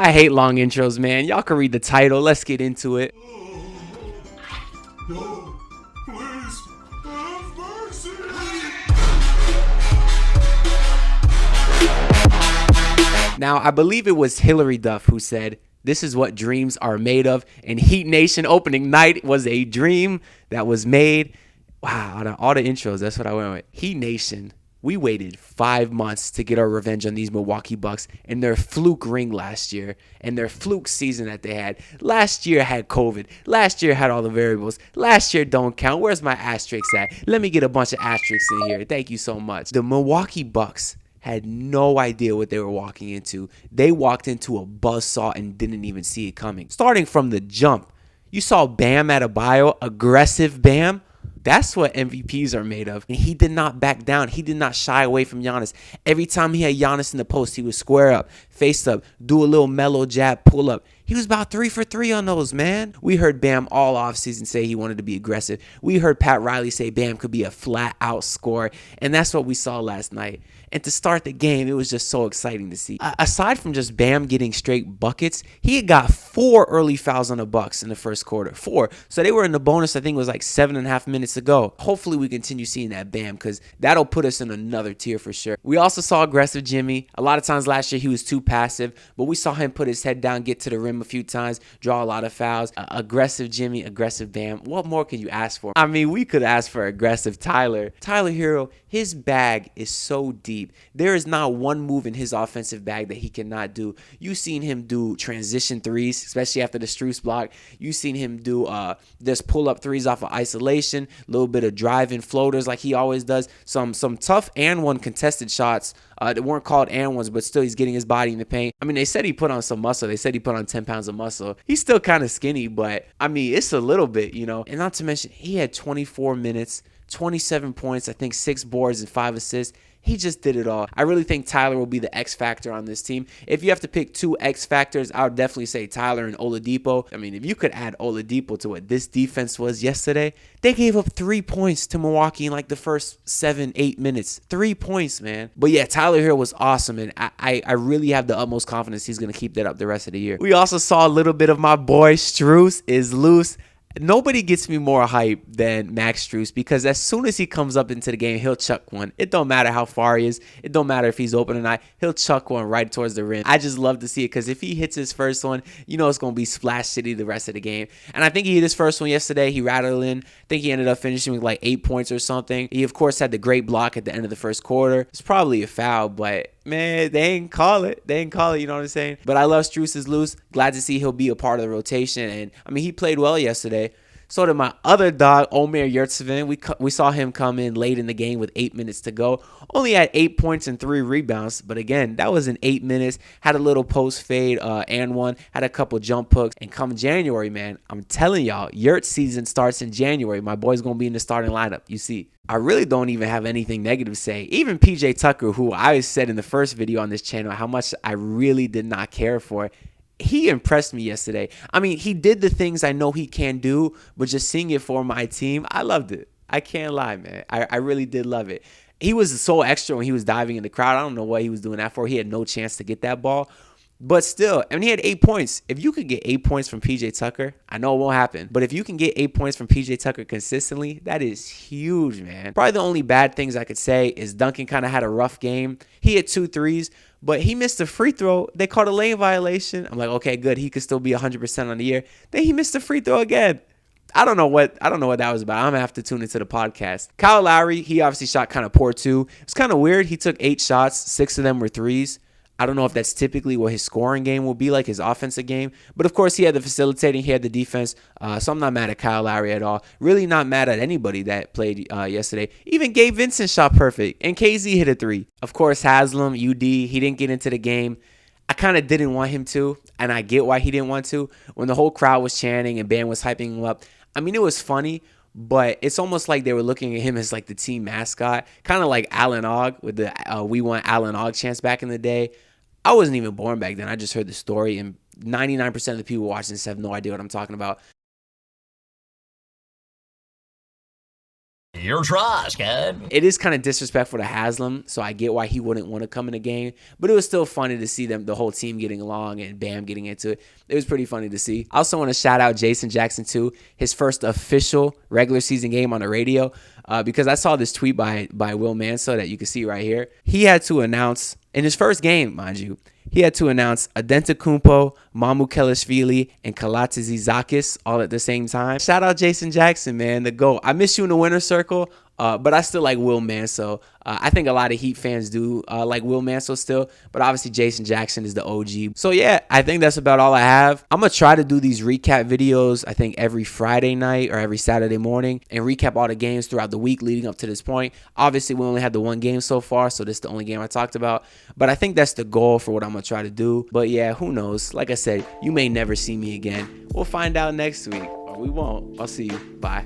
I hate long intros, man. Y'all can read the title. Let's get into it. No, please, have mercy. Now, I believe it was Hillary Duff who said, "This is what dreams are made of." And Heat Nation opening night was a dream that was made. Wow, out of all the intros, that's what I went with. Heat Nation. We waited 5 months to get our revenge on these Milwaukee Bucks and their fluke ring last year and their fluke season that they had. Last year had COVID. Last year had all the variables. Last year don't count. Where's my asterisks at? Let me get a bunch of asterisks in here. Thank you so much. The Milwaukee Bucks had no idea what they were walking into. They walked into a buzzsaw and didn't even see it coming. Starting from the jump, you saw Bam Adebayo, aggressive Bam. That's what MVPs are made of. And he did not back down. He did not shy away from Giannis. Every time he had Giannis in the post, he would square up, face up, do a little mellow jab, pull up. He was about 3 for 3 on those, man. We heard Bam all offseason say he wanted to be aggressive. We heard Pat Riley say Bam could be a flat-out scorer. And that's what we saw last night. And to start the game, it was just so exciting to see. Aside from just Bam getting straight buckets, he had got 4 early fouls on the Bucks in the first quarter. 4. So they were in the bonus, I think it was like 7.5 minutes to go. Hopefully we continue seeing that Bam because that'll put us in another tier for sure. We also saw aggressive Jimmy. A lot of times last year he was too passive, but we saw him put his head down, get to the rim a few times, draw a lot of fouls. Aggressive Jimmy, aggressive Bam. What more can you ask for? I mean, we could ask for aggressive Tyler. Tyler Hero, his bag is so deep. There is not one move in his offensive bag that he cannot do. You've seen him do transition threes, especially after the Strus block. You've seen him do just pull-up threes off of isolation, a little bit of driving floaters like he always does. Some tough and one contested shots that weren't called and ones, but still he's getting his body in the paint. I mean, they said he put on some muscle. They said he put on 10 pounds of muscle. He's still kind of skinny, but I mean, it's a little bit, you know. And not to mention, he had 24 minutes, 27 points, I think 6 boards and 5 assists. He just did it all. I really think Tyler will be the X factor on this team. If you have to pick 2 X factors, I would definitely say Tyler and Oladipo. I mean, if you could add Oladipo to what this defense was yesterday, they gave up 3 points to Milwaukee in like the first 7-8 minutes. 3 points, man. But yeah, Tyler here was awesome, and I really have the utmost confidence he's going to keep that up the rest of the year. We also saw a little bit of my boy Strus is loose. Nobody gets me more hype than Max Strus because as soon as he comes up into the game, he'll chuck one. It don't matter how far he is. It don't matter if he's open or not. He'll chuck one right towards the rim. I just love to see it because if he hits his first one, you know it's going to be Splash City the rest of the game. And I think he hit his first one yesterday. He rattled in. I think he ended up finishing with like 8 points or something. He, of course, had the great block at the end of the first quarter. It's probably a foul, but man, they ain't call it. They ain't call it, you know what I'm saying? But I love Strus is loose. Glad to see he'll be a part of the rotation. And, I mean, he played well yesterday. So did my other dog, Omer Yurtseven. We saw him come in late in the game with 8 minutes to go. Only had 8 points and 3 rebounds. But again, that was in 8 minutes. Had a little post fade and one. Had a couple jump hooks. And come January, man, I'm telling y'all, Yurt season starts in January. My boy's going to be in the starting lineup. You see. I really don't even have anything negative to say. Even PJ Tucker, who I said in the first video on this channel how much I really did not care for, he impressed me yesterday. I mean, he did the things I know he can do, but just seeing it for my team, I loved it. I can't lie, man. I really did love it. He was so extra when he was diving in the crowd. I don't know what he was doing that for. He had no chance to get that ball. But still, I mean, he had 8 points. If you could get 8 points from PJ Tucker, I know it won't happen. But if you can get 8 points from PJ Tucker consistently, that is huge, man. Probably the only bad things I could say is Duncan kind of had a rough game. He hit 2 threes, but he missed a free throw. They called a lane violation. I'm like, okay, good. He could still be 100% on the year. Then he missed a free throw again. I don't know what that was about. I'm gonna have to tune into the podcast. Kyle Lowry, he obviously shot kind of poor too. It's kind of weird. He took 8 shots, 6 of them were threes. I don't know if that's typically what his scoring game will be like, his offensive game. But, of course, he had the facilitating. He had the defense. So I'm not mad at Kyle Lowry at all. Really not mad at anybody that played yesterday. Even Gabe Vincent shot perfect. And KZ hit a 3. Of course, Haslam, UD, he didn't get into the game. I kind of didn't want him to, and I get why he didn't want to. When the whole crowd was chanting and Bam was hyping him up, I mean, it was funny. But it's almost like they were looking at him as like the team mascot. Kind of like Alan Ogg with the We Want Alan Ogg chants back in the day. I wasn't even born back then. I just heard the story, and 99% of the people watching this have no idea what I'm talking about. Your trash, kid. It is kind of disrespectful to Haslam, so I get why he wouldn't want to come in the game. But it was still funny to see them, the whole team getting along and Bam getting into it. It was pretty funny to see. I also want to shout out Jason Jackson too, his first official regular season game on the radio, because I saw this tweet by Will Manso that you can see right here. He had to announce in his first game, mind you, he had to announce Adentacumpo, Mamu Kelishvili, and Kalatazizakis all at the same time. Shout out Jason Jackson, man, the GOAT. I miss you in the winner's circle, but I still like Will Manso. I think a lot of Heat fans do like Will Manso still, but obviously Jason Jackson is the OG. So yeah, I think that's about all I have. I'm going to try to do these recap videos, I think every Friday night or every Saturday morning, and recap all the games throughout the week leading up to this point. Obviously, we only had the one game so far, so this is the only game I talked about. But I think that's the goal for what I'm going to try to do. But yeah, who knows? Like I said, you may never see me again. We'll find out next week, or we won't. I'll see you. Bye.